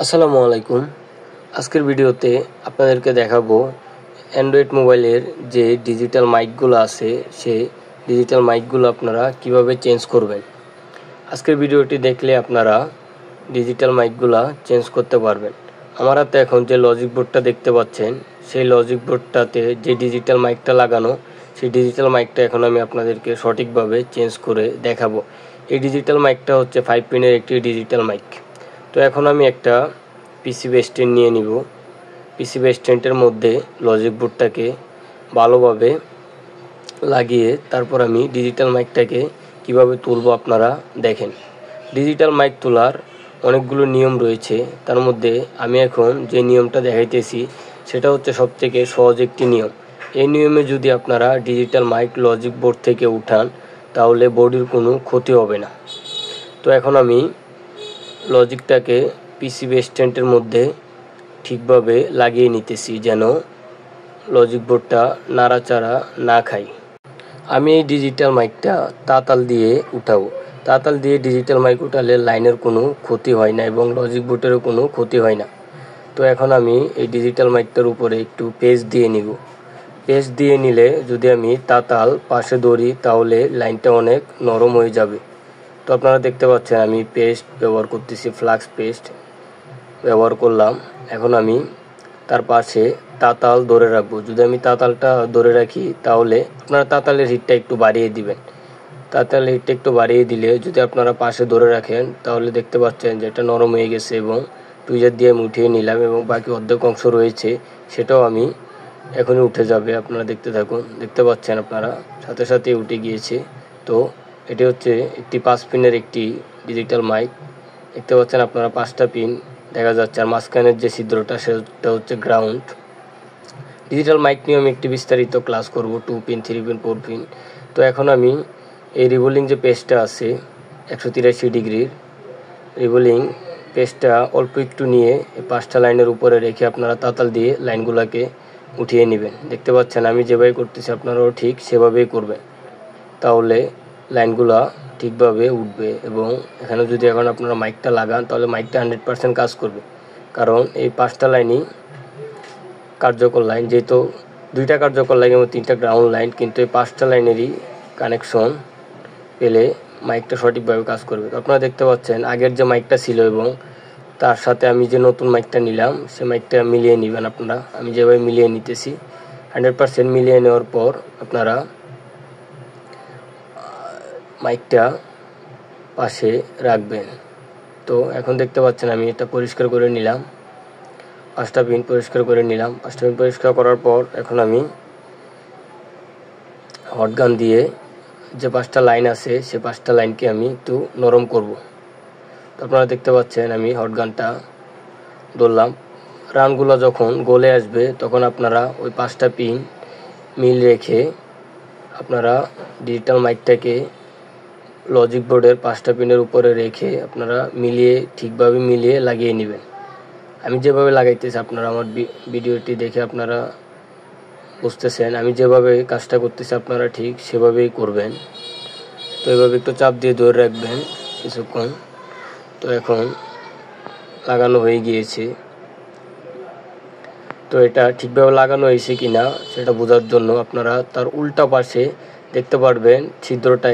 আসসালামু আলাইকুম। আজকের ভিডিওতে আপনাদেরকে দেখাবো অ্যান্ড্রয়েড মোবাইলের যে ডিজিটাল মাইকগুলো আছে সেই ডিজিটাল মাইকগুলো আপনারা কিভাবে চেঞ্জ করবেন। আজকের ভিডিওটি দেখলে আপনারা ডিজিটাল মাইকগুলো চেঞ্জ করতে পারবেন। আমার হাতে এখন যে লজিক বোর্ডটা দেখতে পাচ্ছেন সেই লজিক বোর্ডটাতে যে ডিজিটাল মাইকটা লাগানো সেই ডিজিটাল মাইকটা এখন আমি আপনাদেরকে সঠিকভাবে চেঞ্জ করে দেখাবো। এই ডিজিটাল মাইকটা হচ্ছে 5 পিনের একটি ডিজিটাল মাইক। তো এখন আমি একটা পিসিবি স্ট্যান্ড নিয়ে নিব। পিসিবি স্ট্যান্ডের মধ্যে লজিক বোর্ডটাকে ভালোভাবে লাগিয়ে তারপর আমি ডিজিটাল মাইকটাকে কিভাবে তুলব আপনারা দেখেন। ডিজিটাল মাইক তোলার অনেকগুলো নিয়ম রয়েছে, তার মধ্যে আমি এখন যে নিয়মটা দেখাইতেছি সেটা হচ্ছে সবথেকে সহজ একটি নিয়ম। এই নিয়মে যদি আপনারা ডিজিটাল মাইক লজিক বোর্ড থেকে উঠান তাহলে বোর্ডের কোনো ক্ষতি হবে না। তো এখন আমি লজিকটাকে পিসিবি স্ট্যান্ডের মধ্যে ঠিকভাবে লাগিয়ে নিতেছি যেন লজিক বোর্ডটা নাড়াচাড়া না খায়। আমি এই ডিজিটাল মাইকটা তাতাল দিয়ে উঠাবো। তাতাল দিয়ে ডিজিটাল মাইক উঠালে লাইনের কোনো ক্ষতি হয় না এবং লজিক বোর্ডেরও কোনো ক্ষতি হয় না। তো এখন আমি এই ডিজিটাল মাইকটার উপরে একটু পেস্ট দিয়ে নিব। পেস্ট দিয়ে নিলে যদি আমি তাতাল পাশে ধরি তাহলে লাইনটা অনেক নরম হয়ে যাবে। তো আপনারা দেখতে পাচ্ছেন আমি পেস্ট ব্যবহার করতেছি, ফ্লাক্স পেস্ট ব্যবহার করলাম। এখন আমি তার পাশে তাতাল ধরে রাখবো। যদি আমি তাতালটা ধরে রাখি তাহলে আপনারা তাতালের হিটটা একটু বাড়িয়ে দিবেন। তাতালের হিটটা একটু বাড়িয়ে দিলে যদি আপনারা পাশে ধরে রাখেন তাহলে দেখতে পাচ্ছেন যে এটা নরম হয়ে গেছে এবং টুইজার দিয়ে আমি উঠিয়ে নিলাম এবং বাকি অর্ধেক অংশ রয়েছে সেটাও আমি এখনই উঠে যাবে। আপনারা দেখতে থাকুন, দেখতে পাচ্ছেন আপনারা সাথে সাথে উঠে গিয়েছে। তো এটি হচ্ছে একটি 5 পিনের একটি ডিজিটাল মাইক। দেখতে পাচ্ছেন আপনারা 5টা পিন দেখা যাচ্ছে, আর মাঝখানের যে ছিদ্রটা সেটা হচ্ছে গ্রাউন্ড। ডিজিটাল মাইক নিয়ে আমি একটি বিস্তারিত ক্লাস করব, 2 পিন, 3 পিন, 4 পিন। তো এখন আমি এই রিভলিং যে পেজটা আছে 183 ডিগ্রির রিভলিং পেজটা অল্প একটু নিয়ে এই 5টা লাইনের উপরে রেখে আপনারা তাতাল দিয়ে লাইনগুলোকে উঠিয়ে নেবেন। দেখতে পাচ্ছেন আমি যেভাবে করতেছি আপনারাও ঠিক সেভাবেই করবেন, তাহলে লাইনগুলা ঠিকভাবে উঠবে। এবং এখানে যদি এখন আপনারা মাইকটা লাগান তাহলে মাইকটা 100% কাজ করবে, কারণ এই 5টা লাইনই কার্যকর লাইন। যেহেতু 2টা কার্যকর লাইন এবং 3টা গ্রাউন্ড লাইন, কিন্তু এই 5টা লাইনেরই কানেকশন পেলে মাইকটা সঠিকভাবে কাজ করবে। তো আপনারা দেখতে পাচ্ছেন আগের যে মাইকটা ছিল এবং তার সাথে আমি যে নতুন মাইকটা নিলাম সে মাইকটা মিলিয়ে নেবেন আপনারা। আমি যেভাবে মিলিয়ে নিতেছি 100% মিলিয়ে নেওয়ার পর আপনারা মাইকটা পাশে রাখবেন। তো এখন দেখতে পাচ্ছেন আমি এটা পরিষ্কার করে নিলাম, 5টা পিন পরিষ্কার করে নিলাম। 5টা পিন পরিষ্কার করার পর এখন আমি হটগান দিয়ে যে 5টা লাইন আছে সে 5টা লাইনকে আমি একটু নরম করব। তো আপনারা দেখতে পাচ্ছেন আমি হটগানটা ধরলাম। রানগুলো যখন গলে আসবে তখন আপনারা ওই 5টা পিন মিল রেখে আপনারা ডিজিটাল মাইকটাকে লজিক বোর্ডের 5টা পিনের উপরে রেখে আপনারা ঠিকভাবে মিলিয়ে লাগিয়ে নেবেন। আমি যেভাবে লাগাইতেছি আপনারা আমার ভিডিওটি দেখে আপনারা বুঝতেছেন আমি যেভাবে কাজটা করতেছি আপনারা ঠিক সেভাবেই করবেন। তো এভাবে একটু চাপ দিয়ে ধরে রাখবেন কিছুক্ষণ। তো এখন লাগানো হয়ে গিয়েছে। তো এটা ঠিকভাবে লাগানো হয়েছে কিনা সেটা বোঝার জন্য আপনারা তার উল্টা পাশে দেখতে পারবেন ছিদ্রটা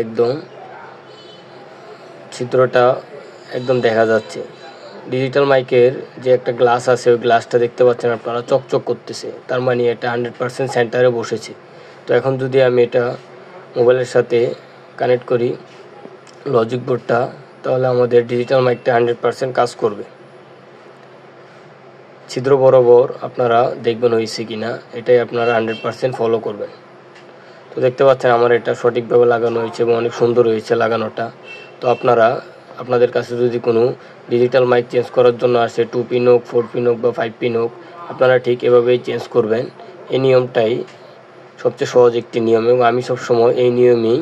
একদম দেখা যাচ্ছে। ডিজিটাল মাইকের যে একটা গ্লাস আছে ওই গ্লাসটা দেখতে পাচ্ছেন আপনারা চকচক করতেছে, তার মানে এটা 100% সেন্টারে বসেছে। তো এখন যদি আমি এটা মোবাইলের সাথে কানেক্ট করি লজিক বোর্ডটা, তাহলে আমাদের ডিজিটাল মাইকটা 100% কাজ করবে। ছিদ্র বরাবর আপনারা দেখবেন হয়েছে কিনা, এটাই আপনারা 100% ফলো করবেন। তো দেখতে পাচ্ছেন আমার এটা সঠিকভাবে লাগানো হয়েছে এবং অনেক সুন্দর হয়েছে লাগানোটা। তো আপনাদের কাছে যদি কোনো ডিজিটাল মাইক চেঞ্জ করার জন্য আসে 2 পিন হোক, 4 পিন হোক বা 5 পিন হোক, আপনারা ঠিক এভাবেই চেঞ্জ করবেন। এই নিয়মটাই সবচেয়ে সহজ একটি নিয়ম এবং আমি সবসময় এই নিয়মেই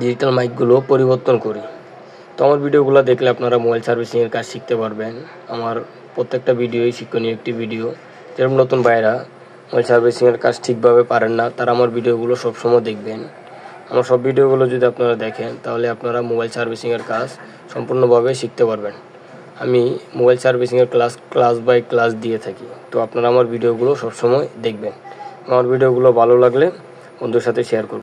ডিজিটাল মাইকগুলো পরিবর্তন করি। তো আমার ভিডিওগুলো দেখলে আপনারা মোবাইল সার্ভিসিংয়ের কাজ শিখতে পারবেন। আমার প্রত্যেকটা ভিডিওই শিক্ষণীয় একটি ভিডিও। যেরকম নতুন ভাইরা মোবাইল সার্ভিসিংয়ের কাজ ঠিকভাবে পারেন না তারা আমার ভিডিওগুলো সবসময় দেখবেন। আমার সব ভিডিওগুলো যদি আপনারা দেখেন তাহলে আপনারা মোবাইল সার্ভিসিংয়ের কাজ সম্পূর্ণভাবে শিখতে পারবেন। আমি মোবাইল সার্ভিসিংয়ের ক্লাস বাই ক্লাস দিয়ে থাকি। তো আপনারা আমার ভিডিওগুলো সবসময় দেখবেন। আমার ভিডিওগুলো ভালো লাগলে বন্ধুর সাথে শেয়ার করবেন।